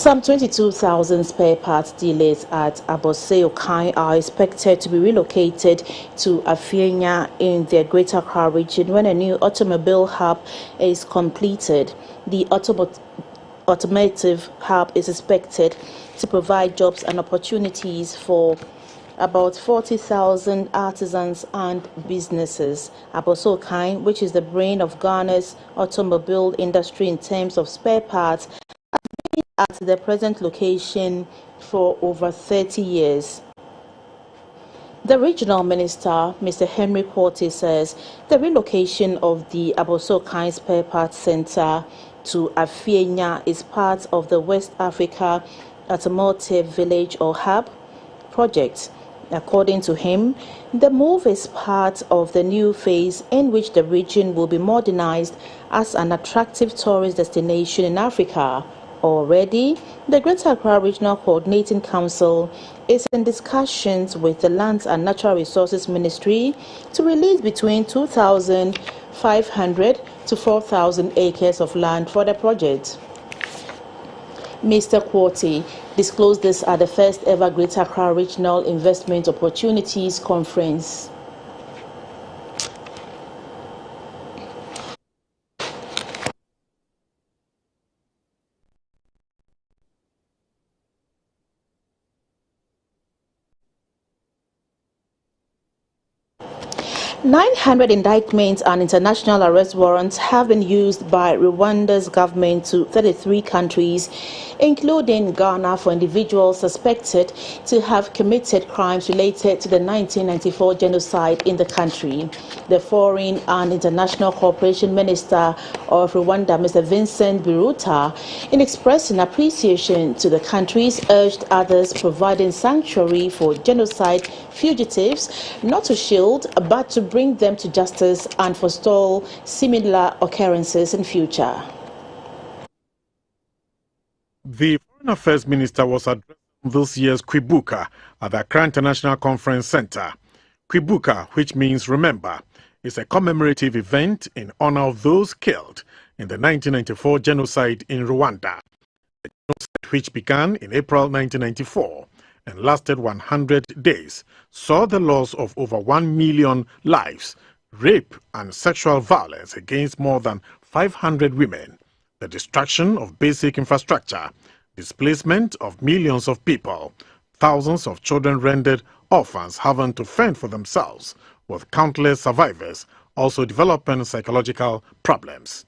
Some 22,000 spare parts dealers at Abose-Okai are expected to be relocated to Afienya in the Greater Accra region when a new automobile hub is completed. The automotive hub is expected to provide jobs and opportunities for about 40,000 artisans and businesses. Abose-Okai, which is the brain of Ghana's automobile industry in terms of spare parts, at the present location for over 30 years. The regional minister, Mr. Henry Quartey, says the relocation of the Abose-Okai Spare Parts Center to Afienya is part of the West Africa Automotive Village or Hub project. According to him, the move is part of the new phase in which the region will be modernized as an attractive tourist destination in Africa. Already, the Greater Accra Regional Coordinating Council is in discussions with the Lands and Natural Resources Ministry to release between 2,500 to 4,000 acres of land for the project. Mr. Quartey disclosed this at the first ever Greater Accra Regional Investment Opportunities Conference. $900 indictments and international arrest warrants have been used by Rwanda's government to 33 countries, including Ghana, for individuals suspected to have committed crimes related to the 1994 genocide in the country. The Foreign and International Cooperation Minister of Rwanda, Mr. Vincent Biruta, in expressing appreciation to the countries, urged others providing sanctuary for genocide fugitives not to shield but to bring them to justice and forestall similar occurrences in future. The Foreign Affairs Minister was addressing this year's Kwibuka at the Accra International Conference Center. Kwibuka, which means remember, is a commemorative event in honor of those killed in the 1994 genocide in Rwanda. The genocide, which began in April 1994 and lasted 100 days, saw the loss of over 1 million lives, rape and sexual violence against more than 500 women, the destruction of basic infrastructure, displacement of millions of people, thousands of children rendered orphans having to fend for themselves, with countless survivors also developing psychological problems.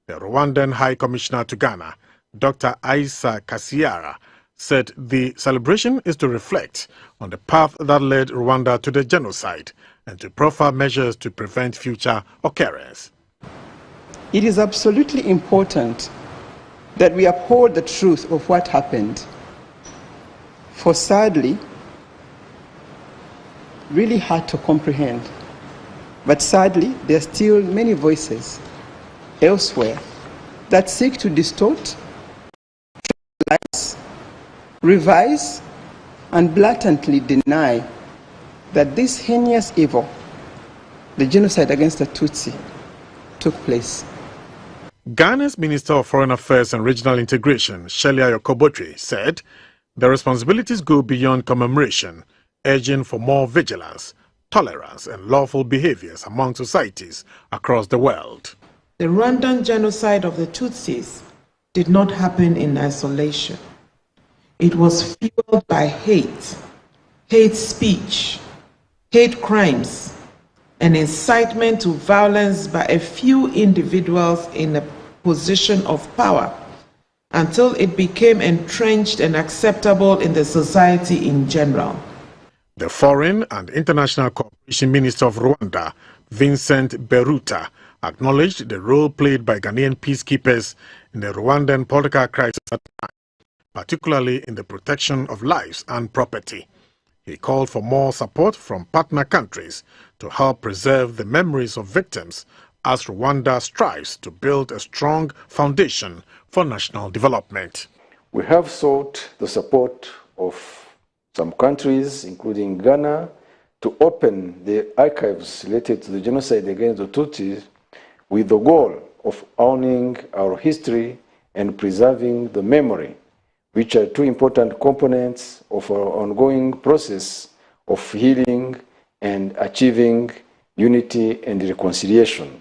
The Rwandan High Commissioner to Ghana, Dr. Aissa Kasiara, said the celebration is to reflect on the path that led Rwanda to the genocide and to proffer measures to prevent future occurrence. It is absolutely important that we uphold the truth of what happened. For sadly, really hard to comprehend, but sadly, there are still many voices elsewhere that seek to distort, revise, and blatantly deny that this heinous evil, the genocide against the Tutsi, took place. Ghana's Minister of Foreign Affairs and Regional Integration, Shelia Yokobotri, said the responsibilities go beyond commemoration, urging for more vigilance, tolerance, and lawful behaviors among societies across the world. The Rwandan genocide of the Tutsis did not happen in isolation. It was fueled by hate, hate speech, hate crimes, and incitement to violence by a few individuals in a position of power until it became entrenched and acceptable in the society in general. The Foreign and International Cooperation Minister of Rwanda, Vincent Biruta, acknowledged the role played by Ghanaian peacekeepers in the Rwandan political crisis at the time, particularly in the protection of lives and property. He called for more support from partner countries to help preserve the memories of victims as Rwanda strives to build a strong foundation for national development. We have sought the support of some countries, including Ghana, to open the archives related to the genocide against the Tutsis with the goal of honoring our history and preserving the memory which are two important components of our ongoing process of healing and achieving unity and reconciliation.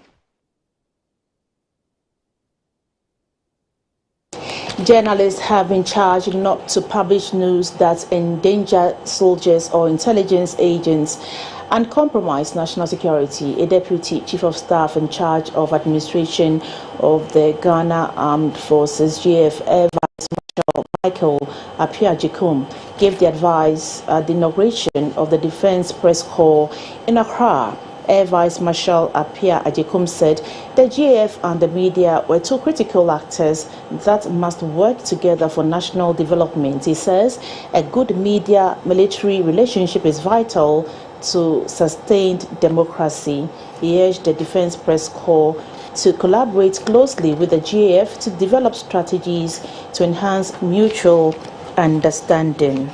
Journalists have been charged not to publish news that endanger soldiers or intelligence agents and compromise national security. A deputy chief of staff in charge of administration of the Ghana Armed Forces GF Air Vice Marshal Michael Appiah-Agyekum gave the advice at the inauguration of the Defense Press Corps in Accra. Air Vice Marshal Appiah-Agyekum said the GF and the media were two critical actors that must work together for national development. He says a good media-military relationship is vital to sustained democracy. He urged the Defense Press Corps to collaborate closely with the GF to develop strategies to enhance mutual understanding.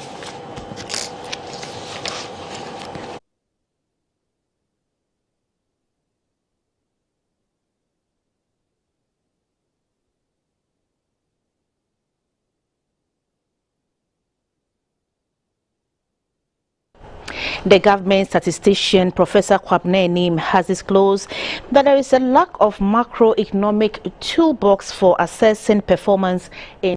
The government statistician, Professor Kwabena Imam, has disclosed that there is a lack of macroeconomic toolbox for assessing performance in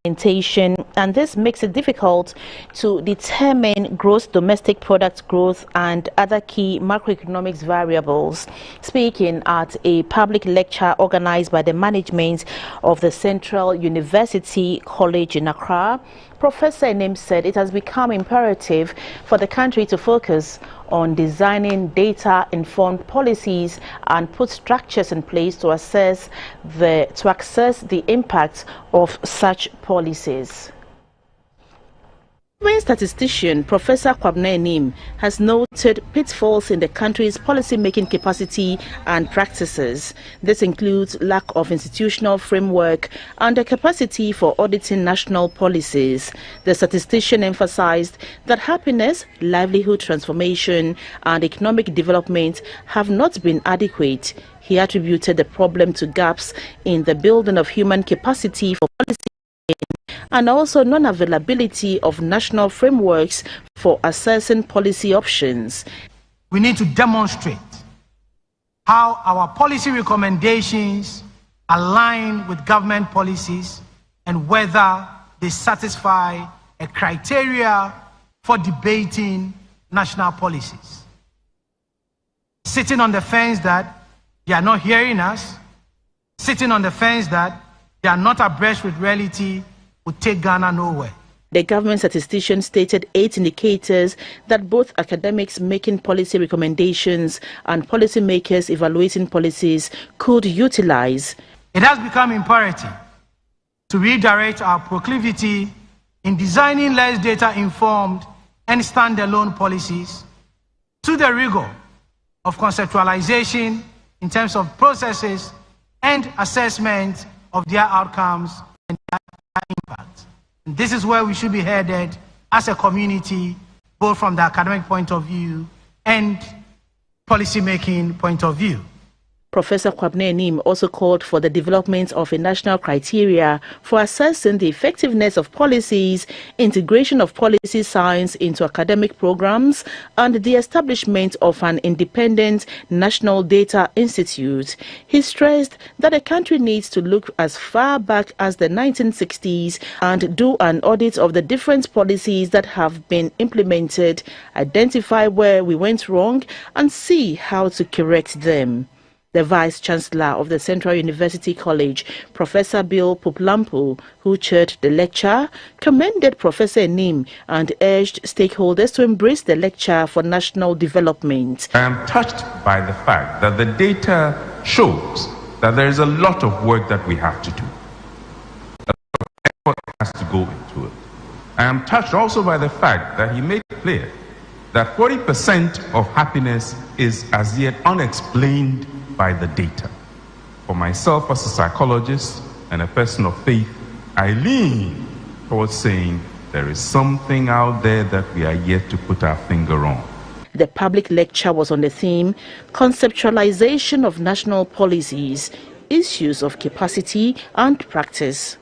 implementation, and this makes it difficult to determine gross domestic product growth and other key macroeconomics variables. Speaking at a public lecture organized by the management of the Central University College in Accra, Professor Imam said it has become imperative for the country to focus on designing data-informed policies and put structures in place to assess the impact of such policies. The statistician, Professor Kwabena Imam, has noted pitfalls in the country's policy-making capacity and practices. This includes lack of institutional framework and the capacity for auditing national policies. The statistician emphasized that happiness, livelihood transformation, and economic development have not been adequate. He attributed the problem to gaps in the building of human capacity for policy and also non-availability of national frameworks for assessing policy options. We need to demonstrate how our policy recommendations align with government policies and whether they satisfy a criteria for debating national policies. Sitting on the fence that they are not hearing us, sitting on the fence that they are not abreast with reality, would take Ghana nowhere. The government statistician stated 8 indicators that both academics making policy recommendations and policymakers evaluating policies could utilize. It has become imperative to redirect our proclivity in designing less data-informed and standalone policies to the rigor of conceptualization in terms of processes and assessment of their outcomes and their impact. And this is where we should be headed as a community, both from the academic point of view and policy-making point of view. Professor Kwabena Imam also called for the development of a national criteria for assessing the effectiveness of policies, integration of policy science into academic programs, and the establishment of an independent national data institute. He stressed that the country needs to look as far back as the 1960s and do an audit of the different policies that have been implemented, identify where we went wrong, and see how to correct them. The Vice-Chancellor of the Central University College, Professor Bill Poplampo, who chaired the lecture, commended Professor Imam and urged stakeholders to embrace the lecture for national development. I am touched by the fact that the data shows that there is a lot of work that we have to do. A lot of effort has to go into it. I am touched also by the fact that he made it clear that 40% of happiness is as yet unexplained by the data. For myself as a psychologist and a person of faith, I lean towards saying there is something out there that we are yet to put our finger on. The public lecture was on the theme Conceptualization of National Policies, Issues of Capacity and Practice.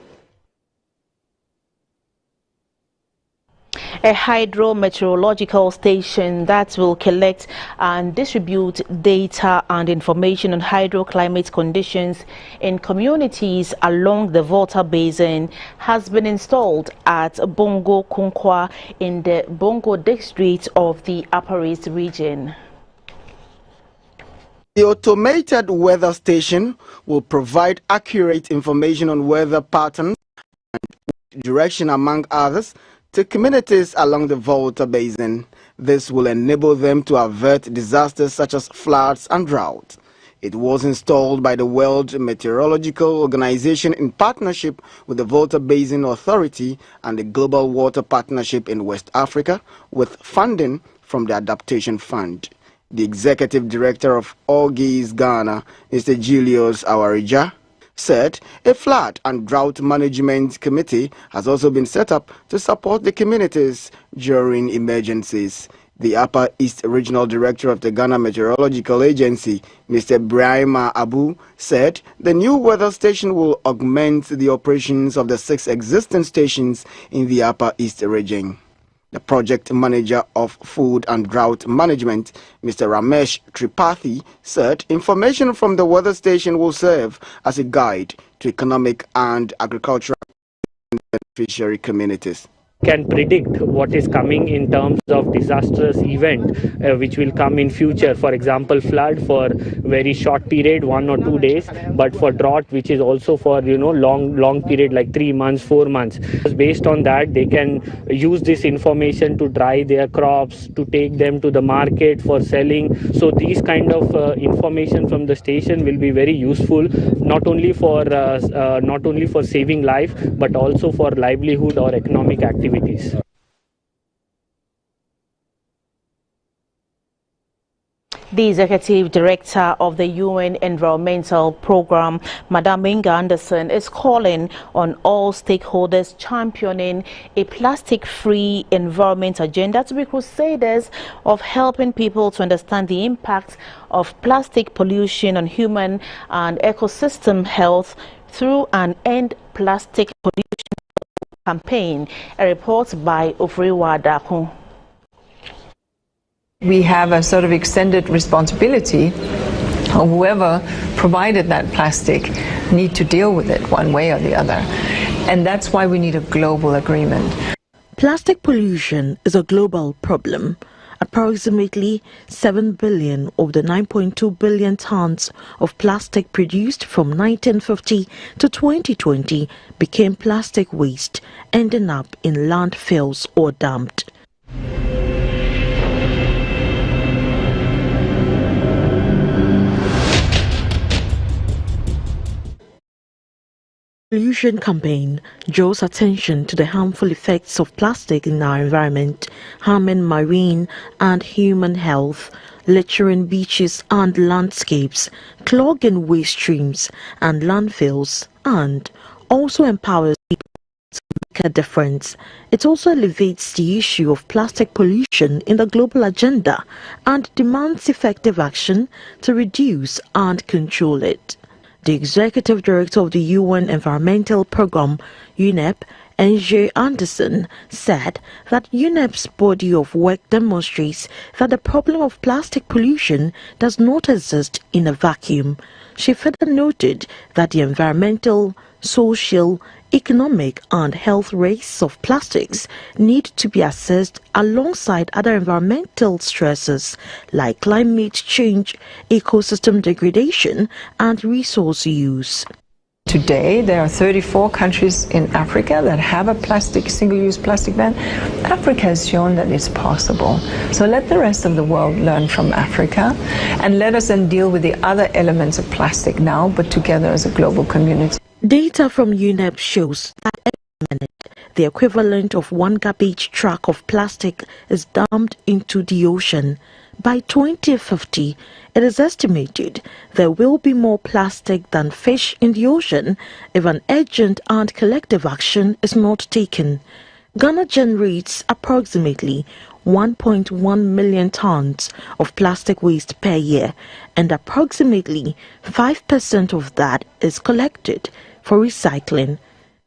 a hydrometeorological station that will collect and distribute data and information on hydroclimate conditions in communities along the Volta Basin has been installed at Bongo Kunkwa in the Bongo District of the Upper East Region. The automated weather station will provide accurate information on weather patterns and direction, among others, to communities along the Volta Basin. This will enable them to avert disasters such as floods and drought. It was installed by the World Meteorological Organization in partnership with the Volta Basin Authority and the Global Water Partnership in West Africa, with funding from the Adaptation Fund. The Executive Director of Orgis Ghana, Mr. Julius Awarija, said a flood and drought management committee has also been set up to support the communities during emergencies. The Upper East Regional Director of the Ghana Meteorological Agency, Mr. Brahima Abu, said the new weather station will augment the operations of the 6 existing stations in the Upper East region. The project manager of Food and Drought Management, Mr. Ramesh Tripathi, said information from the weather station will serve as a guide to economic and agricultural beneficiary communities. Can predict what is coming in terms of disastrous event which will come in future. For example, flood for very short period, 1 or 2 days, but for drought, which is also for long period like 3 months, 4 months. Based on that, they can use this information to dry their crops, to take them to the market for selling. So these kind of information from the station will be very useful, not only for saving life, but also for livelihood or economic activities. The Executive Director of the UN Environmental Programme, Madam Inga Anderson, is calling on all stakeholders championing a plastic-free environment agenda to be crusaders of helping people to understand the impact of plastic pollution on human and ecosystem health through an End Plastic Pollution campaign. A report by Ofriwa Daku. We have a sort of extended responsibility. Whoever provided that plastic need to deal with it one way or the other. And that's why we need a global agreement. Plastic pollution is a global problem. Approximately 7 billion of the 9.2 billion tons of plastic produced from 1950 to 2020 became plastic waste, ending up in landfills or dumped. Pollution campaign draws attention to the harmful effects of plastic in our environment, harming marine and human health, littering beaches and landscapes, clogging waste streams and landfills, and also empowers people to make a difference. It also elevates the issue of plastic pollution in the global agenda and demands effective action to reduce and control it. The Executive Director of the UN Environmental Programme, UNEP, N.J. Anderson, said that UNEP's body of work demonstrates that the problem of plastic pollution does not exist in a vacuum. She further noted that the environmental, social, economic and health risks of plastics need to be assessed alongside other environmental stresses like climate change, ecosystem degradation and resource use. Today, there are 34 countries in Africa that have a single-use plastic ban. Africa has shown that it's possible. So let the rest of the world learn from Africa, and let us then deal with the other elements of plastic now, but together as a global community. Data from UNEP shows that every minute, the equivalent of 1 garbage truck of plastic is dumped into the ocean. By 2050, it is estimated there will be more plastic than fish in the ocean if an urgent and collective action is not taken. Ghana generates approximately 1.1 million tons of plastic waste per year, and approximately 5% of that is collected for recycling.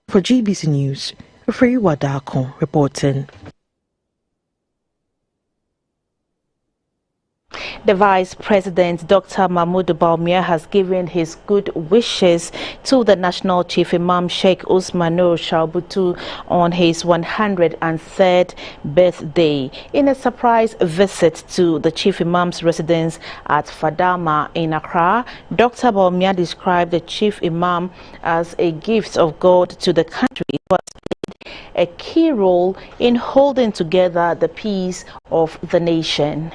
For GBC News, Ofriwa Daku reporting. The Vice President, Dr. Mahmoud Bawumia, has given his good wishes to the National Chief Imam Sheikh Usman Nur Sharbutu on his 103rd birthday. In a surprise visit to the Chief Imam's residence at Fadama in Accra, Dr. Bawumia described the Chief Imam as a gift of God to the country who has played a key role in holding together the peace of the nation.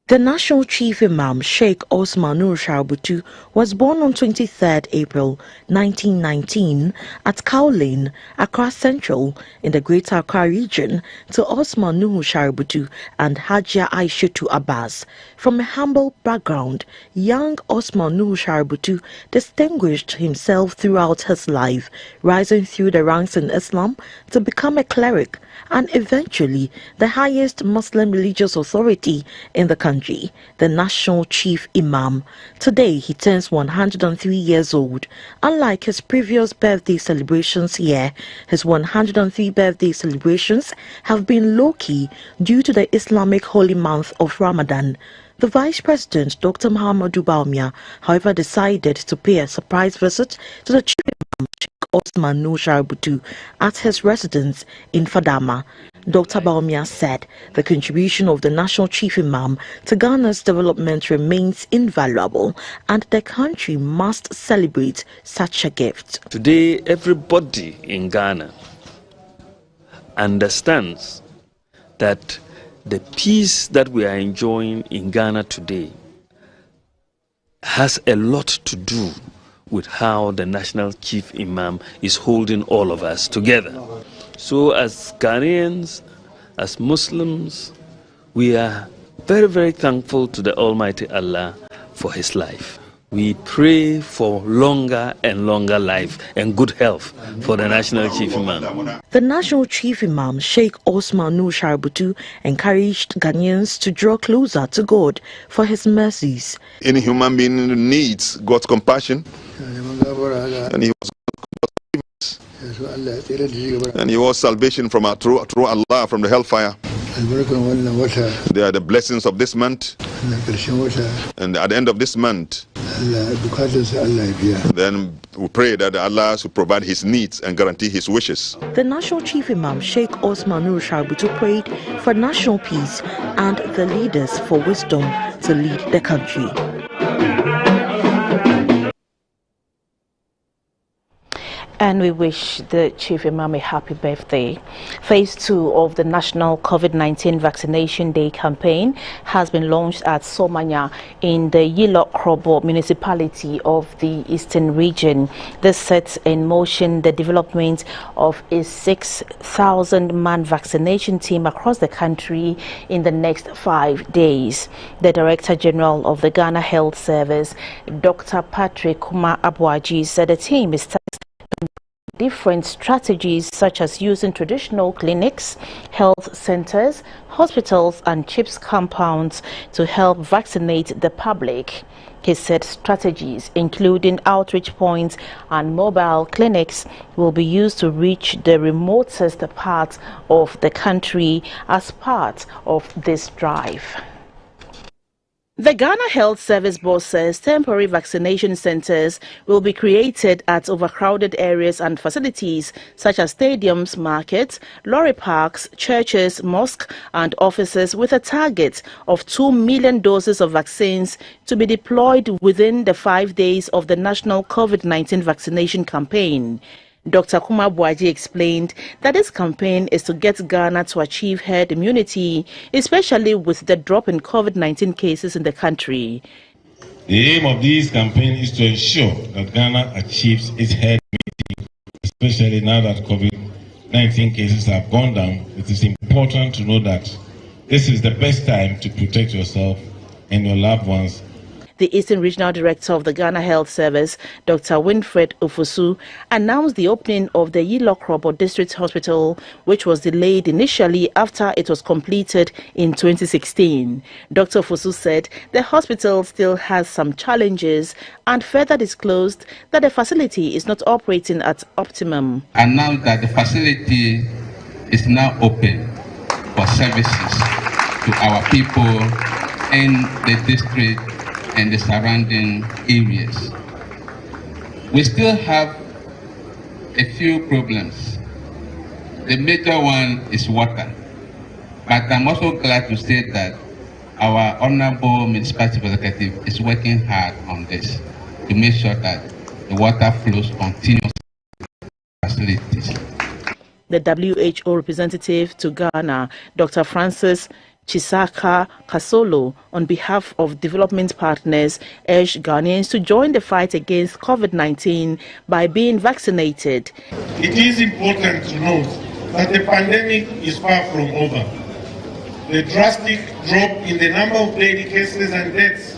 The National Chief Imam Sheikh Usman Nur Sharbutu was born on 23rd April 1919 at Cow Lane, Accra Central, in the Greater Accra Region, to Usman Nur Sharbutu and Hajia Aishatu Abbas. From a humble background, young Usman Nur Sharbutu distinguished himself throughout his life, rising through the ranks in Islam to become a cleric and eventually the highest Muslim religious authority in the country, the National Chief Imam. Today he turns 103 years old. Unlike his previous birthday celebrations here, his 103 birthday celebrations have been low-key due to the Islamic holy month of Ramadan. The Vice President, Dr. Mahmoud Bawumia, however, decided to pay a surprise visit to the Chief Imam Usman Nur Sharbutu at his residence in Fadama. Dr. Bawumia said the contribution of the National Chief Imam to Ghana's development remains invaluable and the country must celebrate such a gift. Today, everybody in Ghana understands that the peace that we are enjoying in Ghana today has a lot to do with how the National Chief Imam is holding all of us together. So as Ghanaians, as Muslims, we are very, very thankful to the Almighty Allah for his life. We pray for longer and longer life and good health for the National Chief Imam. The National Chief Imam, Sheikh Usman Nur Sharbutu, encouraged Ghanaians to draw closer to God for his mercies. Any human being needs God's compassion, and he was and he was salvation from through Allah from the hellfire. They are the blessings of this month, and at the end of this month, then we pray that Allah should provide his needs and guarantee his wishes. The National Chief Imam Sheikh Usman Nur Sharbutu prayed for national peace and the leaders for wisdom to lead the country. And we wish the Chief Imam a happy birthday. Phase 2 of the National COVID-19 Vaccination Day campaign has been launched at Somanya in the Yilok-Krobo municipality of the Eastern Region. This sets in motion the development of a 6,000-man vaccination team across the country in the next 5 days. The Director General of the Ghana Health Service, Dr. Patrick Kuma Abuaji, said the team is different strategies such as using traditional clinics, health centers, hospitals and CHIPS compounds to help vaccinate the public. He said strategies including outreach points and mobile clinics will be used to reach the remotest parts of the country as part of this drive. The Ghana Health Service Board says temporary vaccination centers will be created at overcrowded areas and facilities such as stadiums, markets, lorry parks, churches, mosques and offices, with a target of 2 million doses of vaccines to be deployed within the 5 days of the national COVID-19 vaccination campaign. Dr. Kuma Buaji explained that this campaign is to get Ghana to achieve herd immunity, especially with the drop in COVID-19 cases in the country. The aim of this campaign is to ensure that Ghana achieves its herd immunity, especially now that COVID-19 cases have gone down. It is important to know that this is the best time to protect yourself and your loved ones. The Eastern Regional Director of the Ghana Health Service, Dr. Winfred Ofosu, announced the opening of the Yilok-Krobo District Hospital, which was delayed initially after it was completed in 2016. Dr. Ofosu said the hospital still has some challenges and further disclosed that the facility is not operating at optimum. Announced that the facility is now open for services to our people in the district and the surrounding areas. We still have a few problems. The major one is water. But I'm also glad to say that our Honorable Municipality Executive is working hard on this to make sure that the water flows continuously to facilities. The WHO representative to Ghana, Dr. Francis Chisaka Kasolo, on behalf of development partners, urged Ghanaians to join the fight against COVID-19 by being vaccinated. It is important to note that the pandemic is far from over. The drastic drop in the number of daily cases and deaths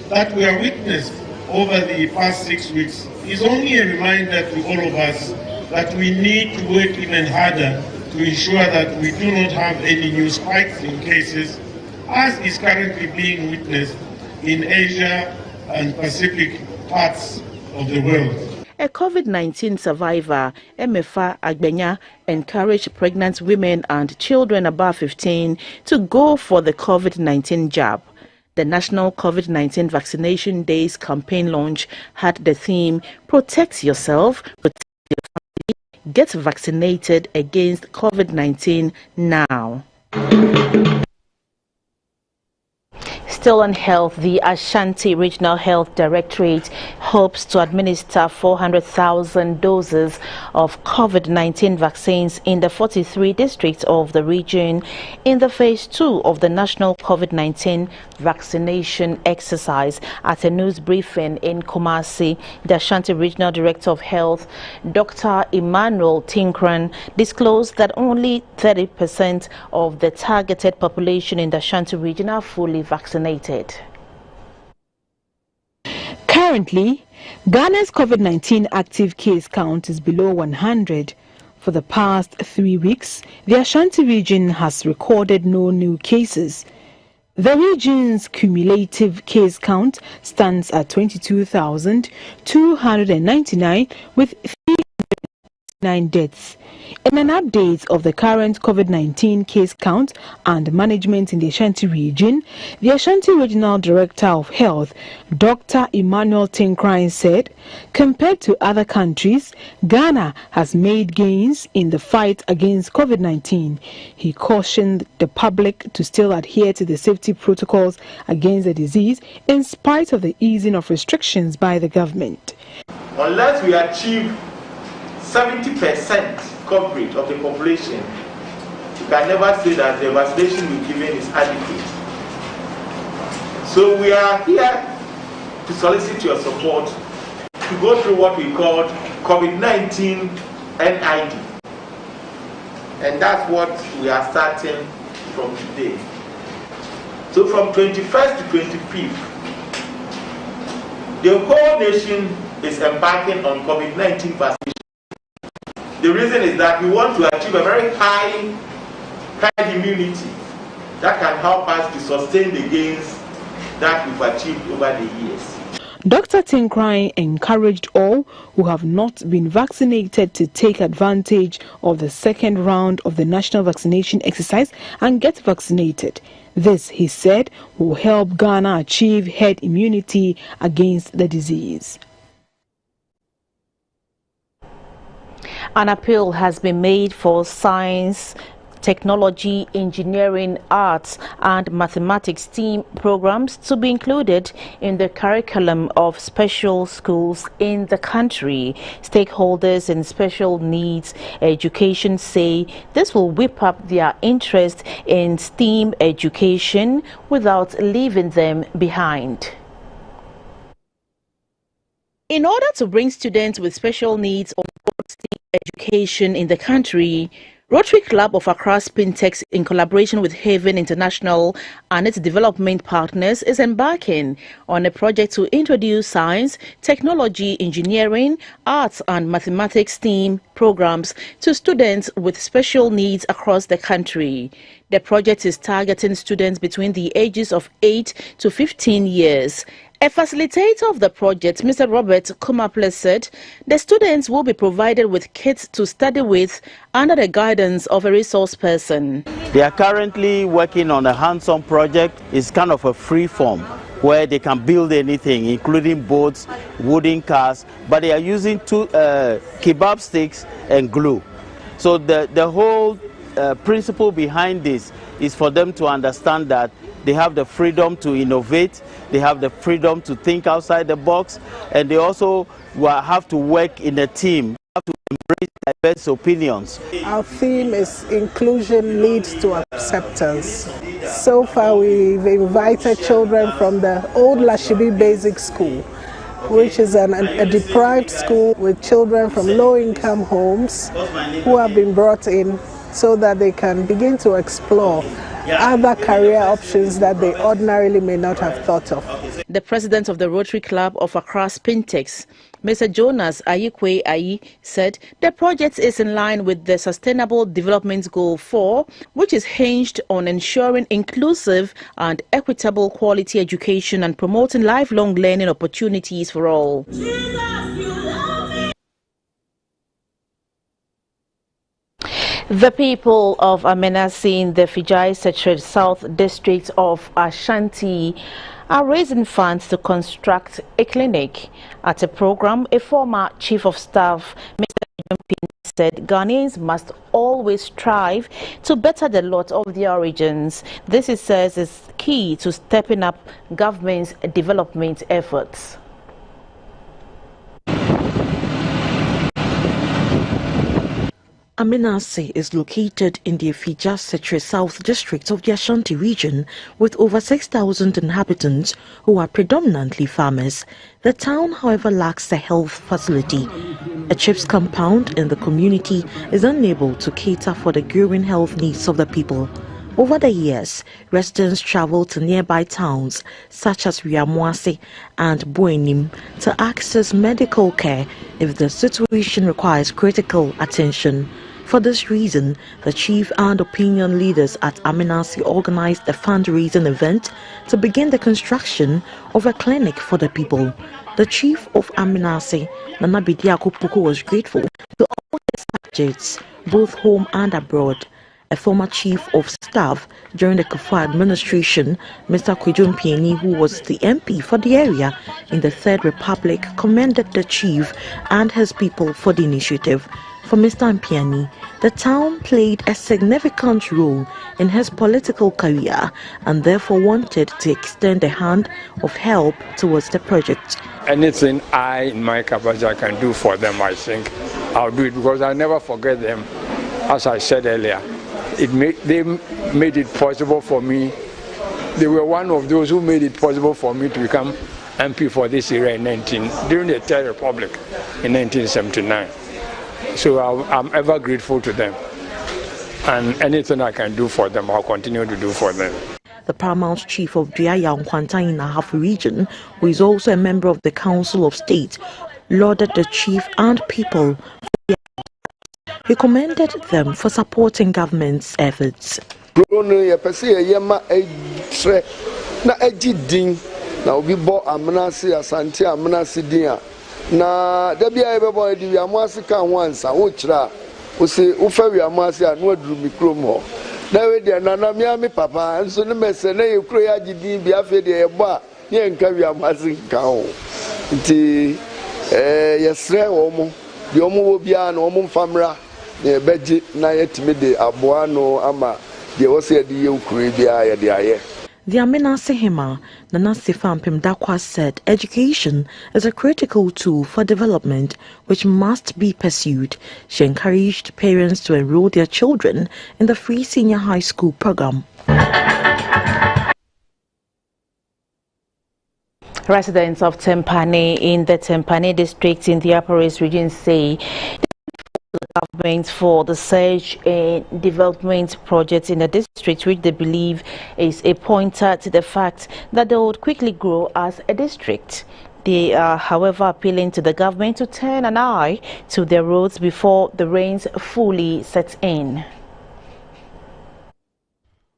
that we have witnessed over the past 6 weeks is only a reminder to all of us that we need to work even harder to ensure that we do not have any new spikes in cases, as is currently being witnessed in Asia and Pacific parts of the world. A COVID-19 survivor, Emefa Agbenya, encouraged pregnant women and children above 15 to go for the COVID-19 jab. The National COVID-19 Vaccination Days campaign launch had the theme, Protect Yourself, Protect Your Family, Get Vaccinated Against COVID-19 Now. Still on health, the Ashanti Regional Health Directorate hopes to administer 400,000 doses of COVID-19 vaccines in the 43 districts of the region in the phase 2 of the national COVID-19 vaccination exercise. At a news briefing in Kumasi, the Ashanti Regional Director of Health, Dr. Emmanuel Tinkran, disclosed that only 30% of the targeted population in the Ashanti region are fully vaccinated. Currently, Ghana's COVID-19 active case count is below 100. For the past 3 weeks, the Ashanti region has recorded no new cases. The region's cumulative case count stands at 22,299 with 309 deaths. In an update of the current COVID-19 case count and management in the Ashanti region, the Ashanti Regional Director of Health, Dr. Emmanuel Tinkran, said, compared to other countries, Ghana has made gains in the fight against COVID-19. He cautioned the public to still adhere to the safety protocols against the disease in spite of the easing of restrictions by the government. Unless we achieve 70% coverage of the population, you can never say that the vaccination we're giving is adequate. So we are here to solicit your support to go through what we call COVID-19 NID. And that's what we are starting from today. So from 21st to 25th, the whole nation is embarking on COVID-19 vaccination. The reason is that we want to achieve a very high immunity that can help us to sustain the gains that we've achieved over the years. Dr. Tinkran encouraged all who have not been vaccinated to take advantage of the second round of the national vaccination exercise and get vaccinated. This, he said, will help Ghana achieve herd immunity against the disease. An appeal has been made for science, technology, engineering, arts and mathematics STEAM programs to be included in the curriculum of special schools in the country. Stakeholders in special needs education say this will whip up their interest in STEAM education without leaving them behind. In order to bring students with special needs on board STEAM education in the country, Rotary Club of Accra Spintex, in collaboration with Haven International and its development partners, is embarking on a project to introduce science, technology, engineering, arts and mathematics STEAM programs to students with special needs across the country. The project is targeting students between the ages of 8 to 15 years. A facilitator of the project, Mr. Robert Kumaple, said the students will be provided with kits to study with under the guidance of a resource person. They are currently working on a hands-on project. It's kind of a free form where they can build anything, including boats, wooden cars, but they are using two kebab sticks and glue. So the whole principle behind this is for them to understand that they have the freedom to innovate, they have the freedom to think outside the box, and they also have to work in a team, have to embrace diverse opinions. Our theme is inclusion leads to acceptance. So far we've invited children from the old Lashibi Basic School, which is a deprived school with children from low-income homes who have been brought in so that they can begin to explore other career options that they ordinarily may not have thought of. The president of the Rotary Club of Accra Spintex, Mr. Jonas Ayikwe Ayi, said the project is in line with the Sustainable Development Goal 4, which is hinged on ensuring inclusive and equitable quality education and promoting lifelong learning opportunities for all. The people of Amenasi in the Fijai Secretariat South District of Ashanti are raising funds to construct a clinic. At a program, a former Chief of Staff, Mr. Timpani, said Ghanaians must always strive to better the lot of their regions. This, he says, is key to stepping up government's development efforts. Amenasi is located in the Fijai Secretariat South District of the Ashanti Region with over 6,000 inhabitants who are predominantly farmers. The town, however, lacks a health facility. A chief's compound in the community is unable to cater for the growing health needs of the people. Over the years, residents travel to nearby towns such as Riamuasi and Buenim to access medical care if the situation requires critical attention. For this reason, the chief and opinion leaders at Amenasi organized a fundraising event to begin the construction of a clinic for the people. The chief of Amenasi, Nana Bidiako Puko, was grateful to all his subjects, both home and abroad. A former chief of staff during the Kufa administration, Mr. Timpani, who was the MP for the area in the Third Republic, commended the chief and his people for the initiative. For Mr. Timpani, the town played a significant role in his political career and therefore wanted to extend a hand of help towards the project. Anything I, in my capacity, can do for them, I think I'll do it, because I never forget them. As I said earlier, they made it possible for me. They were one of those who made it possible for me to become MP for this area during the Third Republic in 1979. So I'm ever grateful to them. And anything I can do for them, I'll continue to do for them. The paramount chief of Diaya Nkwanta in Ahafo region, who is also a member of the Council of State, lauded the chief and people. He commended them for supporting government's efforts. Na debia ebebo di wiamase kan wansa wo kira wo se wo fa wiamase anu aduru mikrom ho na we de nana me papa nso ne mese na ye kuro ya gidin bia fe de ebo a ye nka wiamase kan ho nti yesre wo mo de wo wo bia na wo mfamra na beji na yetime de aboa no ama de wo se de ye kuro bia ye de aye. The Amenasi Hema, Nana Sifampim Dakwa, said education is a critical tool for development which must be pursued. She encouraged parents to enroll their children in the free senior high school program. Residents of Timpani in the Timpani District in the Upper East Region say the government for the search and development projects in the district, which they believe is a pointer to the fact that they would quickly grow as a district. They are, however, appealing to the government to turn an eye to their roads before the rains fully set in.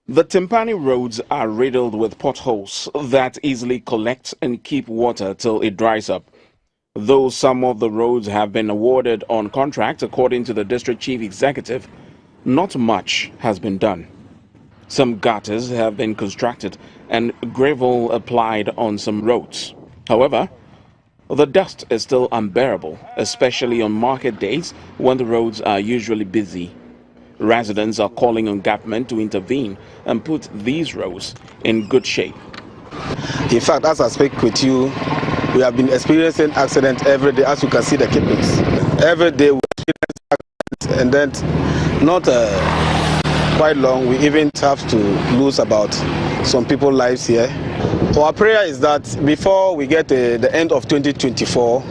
The Timpani roads are riddled with potholes that easily collect and keep water till it dries up. Though some of the roads have been awarded on contract, according to the district chief executive, not much has been done. Some gutters have been constructed and gravel applied on some roads. However, the dust is still unbearable, especially on market days when the roads are usually busy. Residents are calling on government to intervene and put these roads in good shape. In fact, as I speak with you, we have been experiencing accidents every day, as you can see the clippings. Every day we experience accidents, and then not quite long, we even have to lose about some people's lives here. Our prayer is that before we get the end of 2024,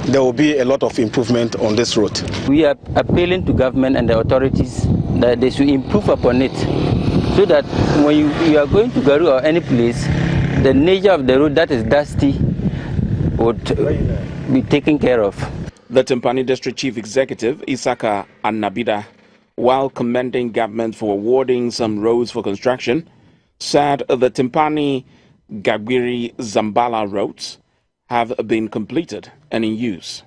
there will be a lot of improvement on this road. We are appealing to government and the authorities that they should improve upon it, so that when you are going to Garu or any place, the nature of the road that is dusty would be taken care of. The Timpani District Chief Executive, Isaka Annabida, while commending government for awarding some roads for construction, said the Timpani Gabiri Zambala roads have been completed and in use.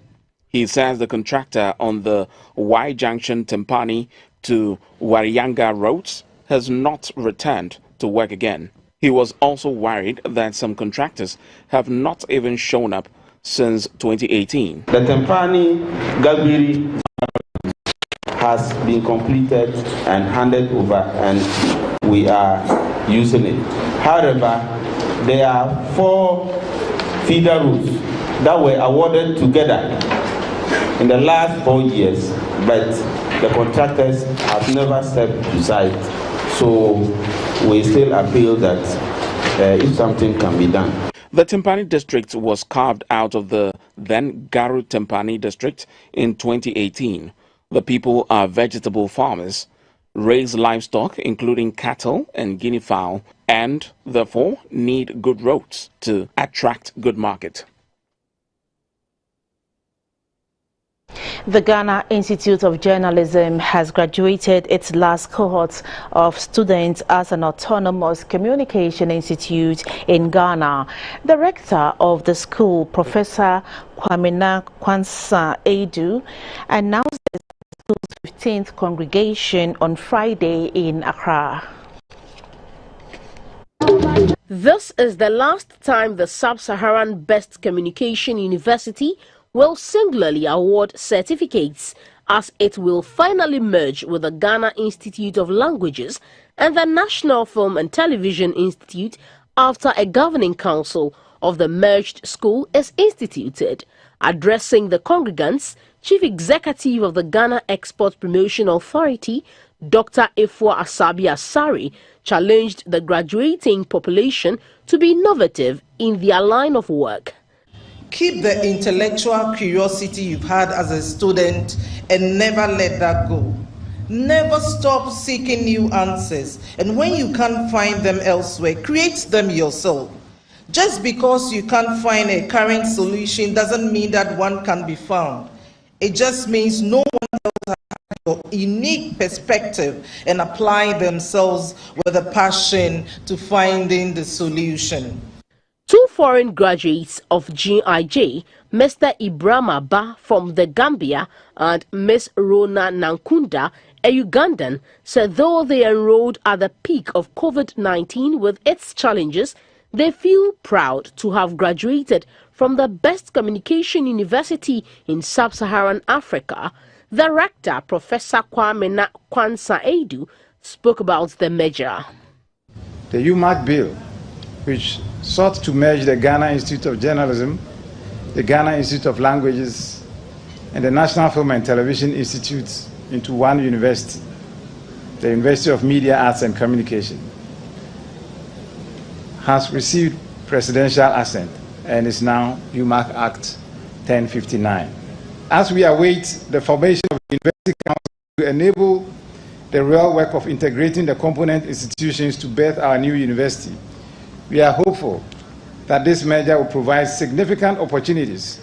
He says the contractor on the Y Junction Timpani to Warianga roads has not returned to work again. He was also worried that some contractors have not even shown up since 2018. The Timpani Gabiri has been completed and handed over, and we are using it. However, there are 4 feeder routes that were awarded together in the last 4 years, but the contractors have never stepped aside. So we still appeal that if something can be done. The Timpani district was carved out of the then Garu Timpani district in 2018. The people are vegetable farmers, raise livestock including cattle and guinea fowl, and therefore need good roads to attract good market. The Ghana Institute of Journalism has graduated its last cohort of students as an autonomous communication institute in Ghana. The rector of the school, Professor Kwamena Kwansa Edu, announced the school's 15th congregation on Friday in Accra. This is the last time the Sub-Saharan Best Communication University will singularly award certificates, as it will finally merge with the Ghana Institute of Languages and the National Film and Television Institute after a governing council of the merged school is instituted. Addressing the congregants, Chief Executive of the Ghana Export Promotion Authority, Dr. Efua Asabi Asari, challenged the graduating population to be innovative in their line of work. Keep the intellectual curiosity you've had as a student and never let that go. Never stop seeking new answers, and when you can't find them elsewhere, create them yourself. Just because you can't find a current solution doesn't mean that one can be found. It just means no one else has your unique perspective and apply themselves with a passion to finding the solution. 2 foreign graduates of GIJ, Mr. Ibrahim Ba from the Gambia and Ms. Rona Nankunda, a Ugandan, said though they enrolled at the peak of COVID-19 with its challenges, they feel proud to have graduated from the best communication university in sub-Saharan Africa. The rector, Professor Kwamena Kwansa Edu, spoke about the measure. The UMAC bill, which sought to merge the Ghana Institute of Journalism, the Ghana Institute of Languages, and the National Film and Television Institute into one university, the University of Media, Arts and Communication, has received presidential assent and is now UMAC Act 1059. As we await the formation of the University Council to enable the real work of integrating the component institutions to birth our new university, we are hopeful that this merger will provide significant opportunities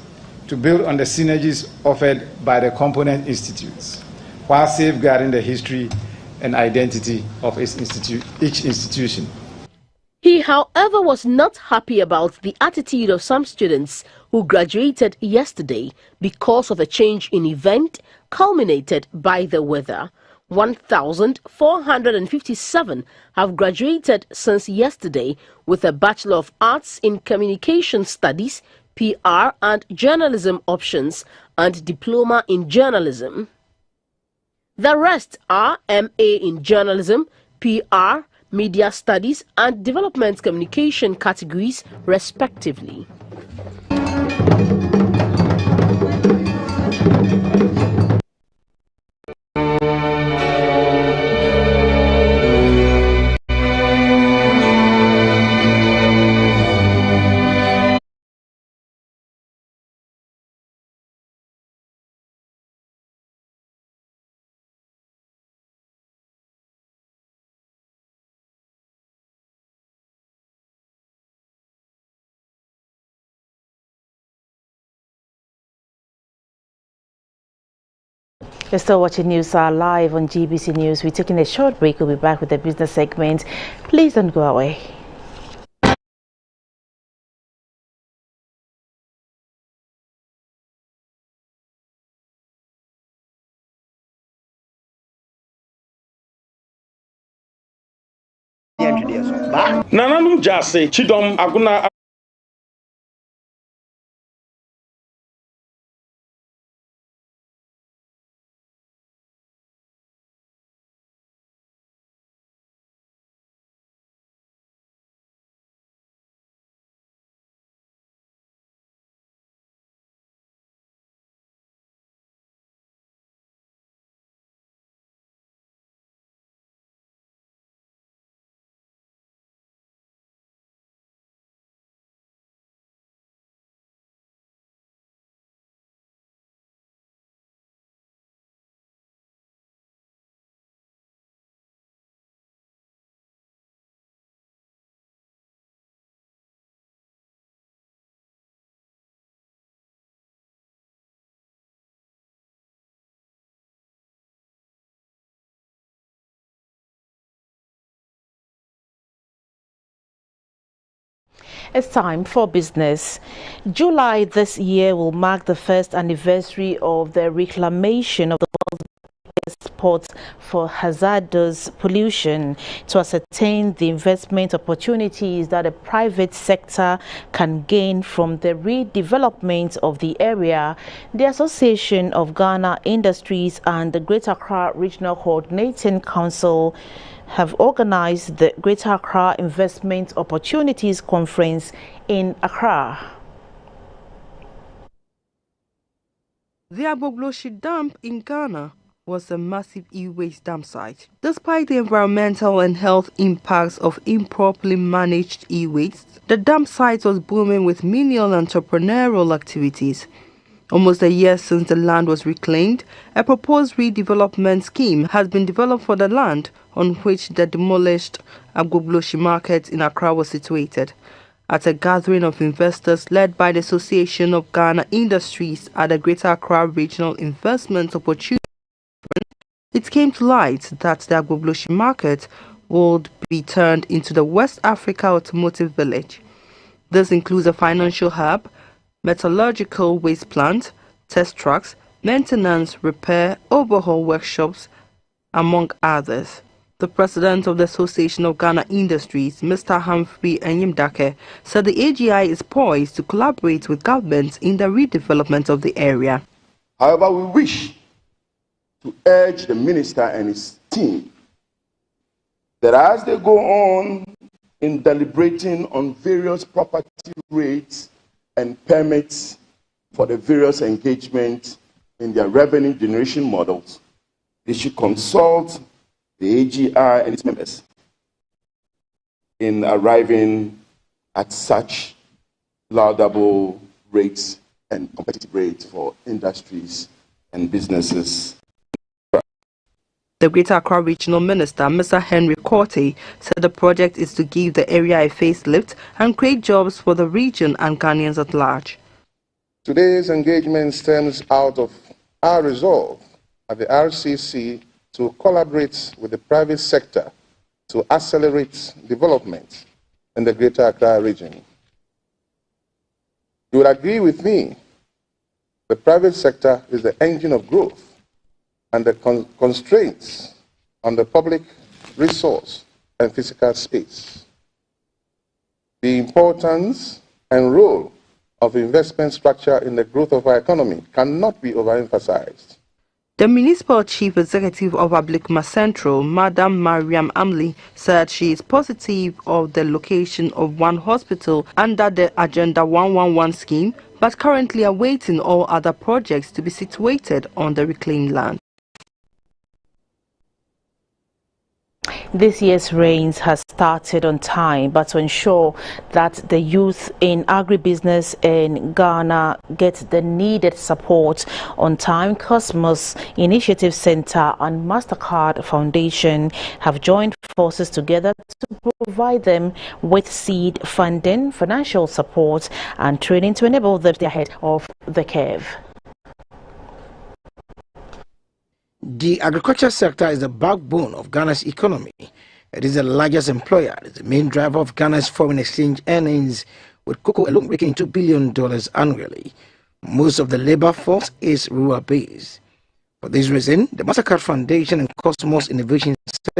to build on the synergies offered by the component institutes, while safeguarding the history and identity of each institution. He, however, was not happy about the attitude of some students who graduated yesterday because of a change in event culminated by the weather. 1,457 have graduated since yesterday with a Bachelor of Arts in Communication Studies, PR and Journalism options and Diploma in Journalism. The rest are MA in Journalism, PR, Media Studies and Development Communication categories, respectively. You're still watching News Hour live on GBC News. We're taking a short break. We'll be back with the business segment. Please don't go away. Nananum Jase, Chidom Aguna. It's time for business. July this year will mark the first anniversary of the reclamation of the world's biggest spots for hazardous pollution. To ascertain the investment opportunities that the private sector can gain from the redevelopment of the area, the Association of Ghana Industries and the Greater Accra Regional Coordinating Council have organized the Greater Accra Investment Opportunities Conference in Accra. The Agbogloshi Dam in Ghana was a massive e-waste dam site. Despite the environmental and health impacts of improperly managed e-waste, the dam site was booming with menial entrepreneurial activities. Almost a year since the land was reclaimed, a proposed redevelopment scheme has been developed for the land on which the demolished Agbogloshi market in Accra was situated. At a gathering of investors led by the Association of Ghana Industries at the Greater Accra Regional Investment Opportunity, it came to light that the Agbogloshi market would be turned into the West Africa Automotive Village. This includes a financial hub, metallurgical waste plant, test tracks, maintenance, repair, overhaul workshops, among others. The president of the Association of Ghana Industries, Mr. Humphrey Enyimdake, said the AGI is poised to collaborate with governments in the redevelopment of the area. However, we wish to urge the minister and his team that as they go on in deliberating on various property rates and permits for the various engagements in their revenue generation models, they should consult the AGI and its members in arriving at such laudable rates and competitive rates for industries and businesses. The Greater Accra Regional Minister, Mr. Henry Korte, said the project is to give the area a facelift and create jobs for the region and Ghanaians at large. Today's engagement stems out of our resolve at the RCC to collaborate with the private sector to accelerate development in the Greater Accra region. You would agree with me, the private sector is the engine of growth, and the constraints on the public resource and physical space. The importance and role of investment structure in the growth of our economy cannot be overemphasized. The Municipal Chief Executive of Ablikuma Central, Madam Mariam Amli, said she is positive of the location of one hospital under the Agenda 111 scheme, but currently awaiting all other projects to be situated on the reclaimed land. This year's rains has started on time, but to ensure that the youth in agribusiness in Ghana get the needed support on time, Cosmos Initiative Center and MasterCard Foundation have joined forces together to provide them with seed funding, financial support and training to enable them to stay ahead of the curve. The agriculture sector is the backbone of Ghana's economy. It is the largest employer. It is the main driver of Ghana's foreign exchange earnings, with cocoa alone breaking $2 billion annually. Most of the labor force is rural-based. For this reason, the MasterCard Foundation and Cosmos Innovation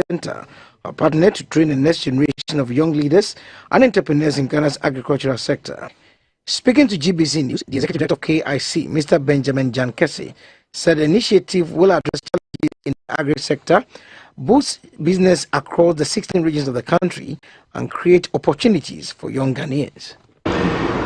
Center are partnered to train the next generation of young leaders and entrepreneurs in Ghana's agricultural sector. Speaking to GBC News, the Executive Director of KIC, Mr. Benjamin Jan Kessie, said the initiative will address challenges in the agri sector, boost business across the 16 regions of the country, and create opportunities for young Ghanaians.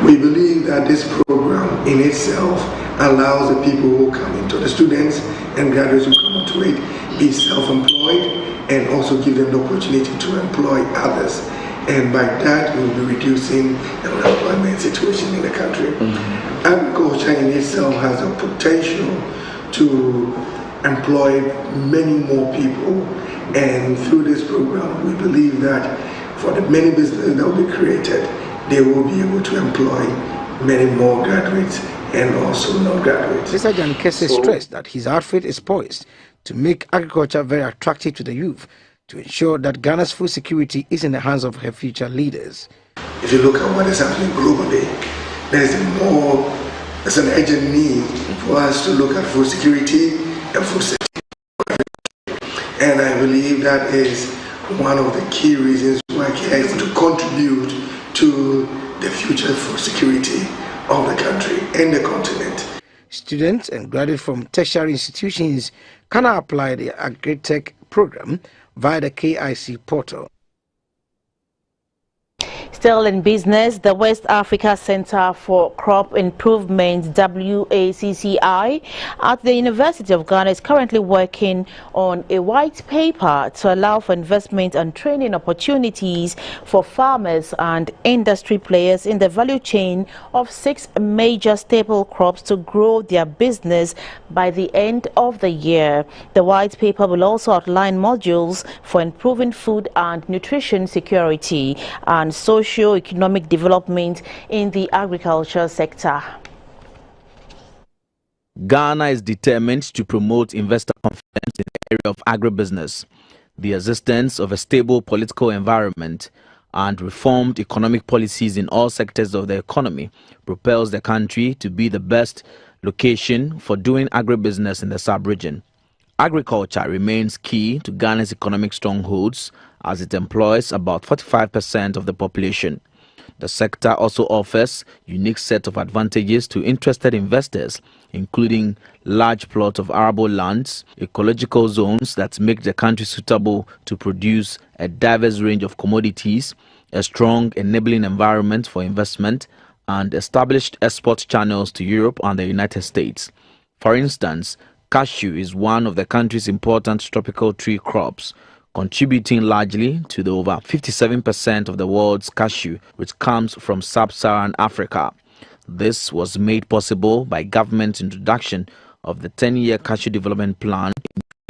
We believe that this program in itself allows the people who come into, the students and graduates who come into it, be self-employed and also give them the opportunity to employ others. And by that, we will be reducing the unemployment situation in the country. Agriculture in itself has a potential to employ many more people, and through this program we believe that for the many businesses that will be created, they will be able to employ many more graduates and also non-graduates. Mr. Jan Kessie stressed that his outfit is poised to make agriculture very attractive to the youth, to ensure that Ghana's food security is in the hands of her future leaders. If you look at what is happening globally, there's an urgent need for us to look at food security and food safety. And I believe that is one of the key reasons why KIC is able to contribute to the future food security of the country and the continent. Students and graduates from tertiary institutions can apply the Agritech program via the KIC portal. Still in business, the West Africa Center for Crop Improvement, WACCI, at the University of Ghana is currently working on a white paper to allow for investment and training opportunities for farmers and industry players in the value chain of 6 major staple crops to grow their business by the end of the year. The white paper will also outline modules for improving food and nutrition security and socio-economic development in the agriculture sector. Ghana is determined to promote investor confidence in the area of agribusiness. The existence of a stable political environment and reformed economic policies in all sectors of the economy propels the country to be the best location for doing agribusiness in the sub-region. Agriculture remains key to Ghana's economic strongholds as it employs about 45% of the population. The sector also offers a unique set of advantages to interested investors, including large plots of arable lands, ecological zones that make the country suitable to produce a diverse range of commodities, a strong enabling environment for investment, and established export channels to Europe and the United States. For instance, cashew is one of the country's important tropical tree crops, contributing largely to the over 57% of the world's cashew, which comes from sub-Saharan Africa. This was made possible by government's introduction of the 10-year cashew development plan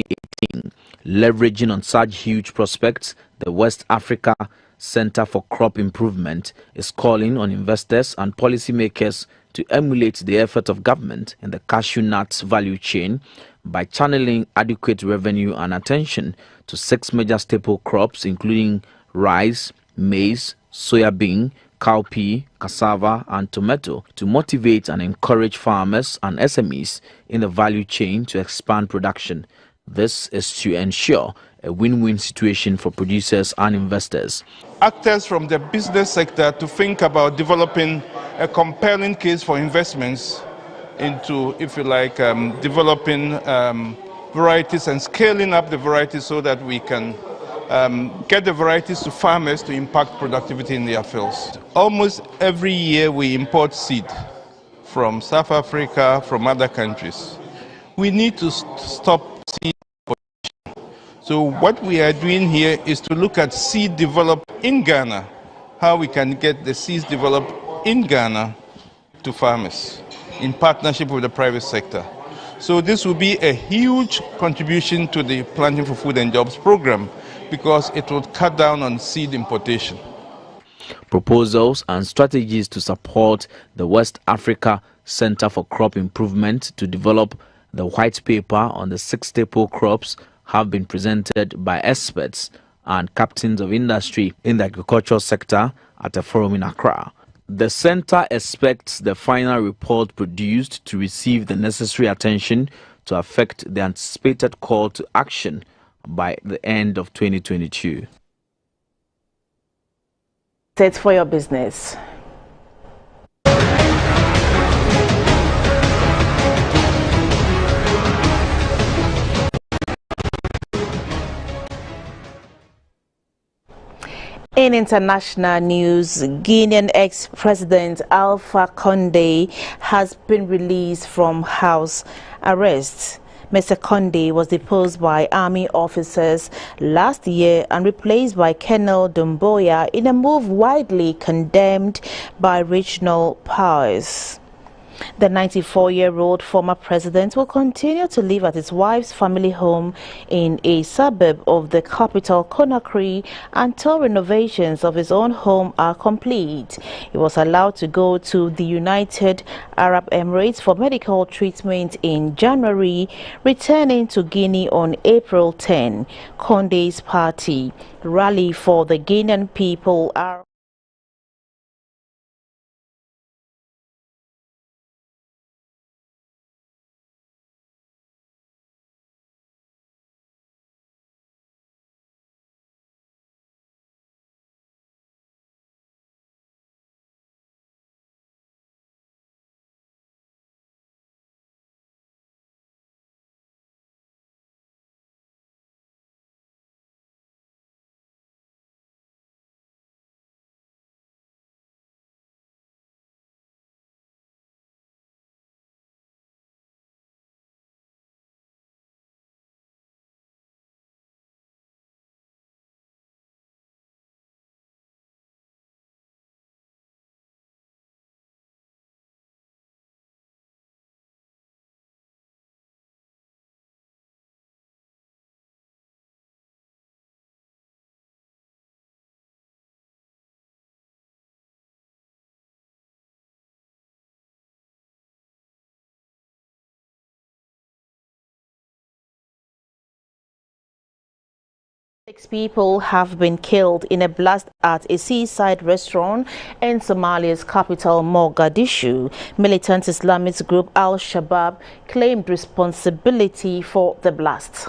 in 2018. Leveraging on such huge prospects, the West Africa Center for Crop Improvement is calling on investors and policymakers to emulate the effort of government in the cashew nuts value chain by channeling adequate revenue and attention to 6 major staple crops including rice, maize, soybean, cowpea, cassava and tomato to motivate and encourage farmers and SMEs in the value chain to expand production. This is to ensure a win-win situation for producers and investors. Actors from the business sector to think about developing a compelling case for investments into, if you like, developing varieties and scaling up the varieties so that we can get the varieties to farmers to impact productivity in their fields. Almost every year we import seed from South Africa, from other countries. We need to stop seed importation. So what we are doing here is to look at seed developed in Ghana, how we can get the seeds developed in Ghana to farmers in partnership with the private sector. So this will be a huge contribution to the Planting for Food and Jobs program because it will cut down on seed importation. Proposals and strategies to support the West Africa Center for Crop Improvement to develop the white paper on the 6 staple crops have been presented by experts and captains of industry in the agricultural sector at a forum in Accra. The center expects the final report produced to receive the necessary attention to affect the anticipated call to action by the end of 2022. That's for your business. In international news, Guinean ex-president Alpha Condé has been released from house arrest. Mr. Condé was deposed by army officers last year and replaced by Colonel Doumbouya in a move widely condemned by regional powers. The 94-year-old former president will continue to live at his wife's family home in a suburb of the capital, Conakry, until renovations of his own home are complete. He was allowed to go to the United Arab Emirates for medical treatment in January, returning to Guinea on April 10. Condé's party, Rally for the Guinean People, are Six people have been killed in a blast at a seaside restaurant in Somalia's capital, Mogadishu. Militant Islamist group Al-Shabaab claimed responsibility for the blast.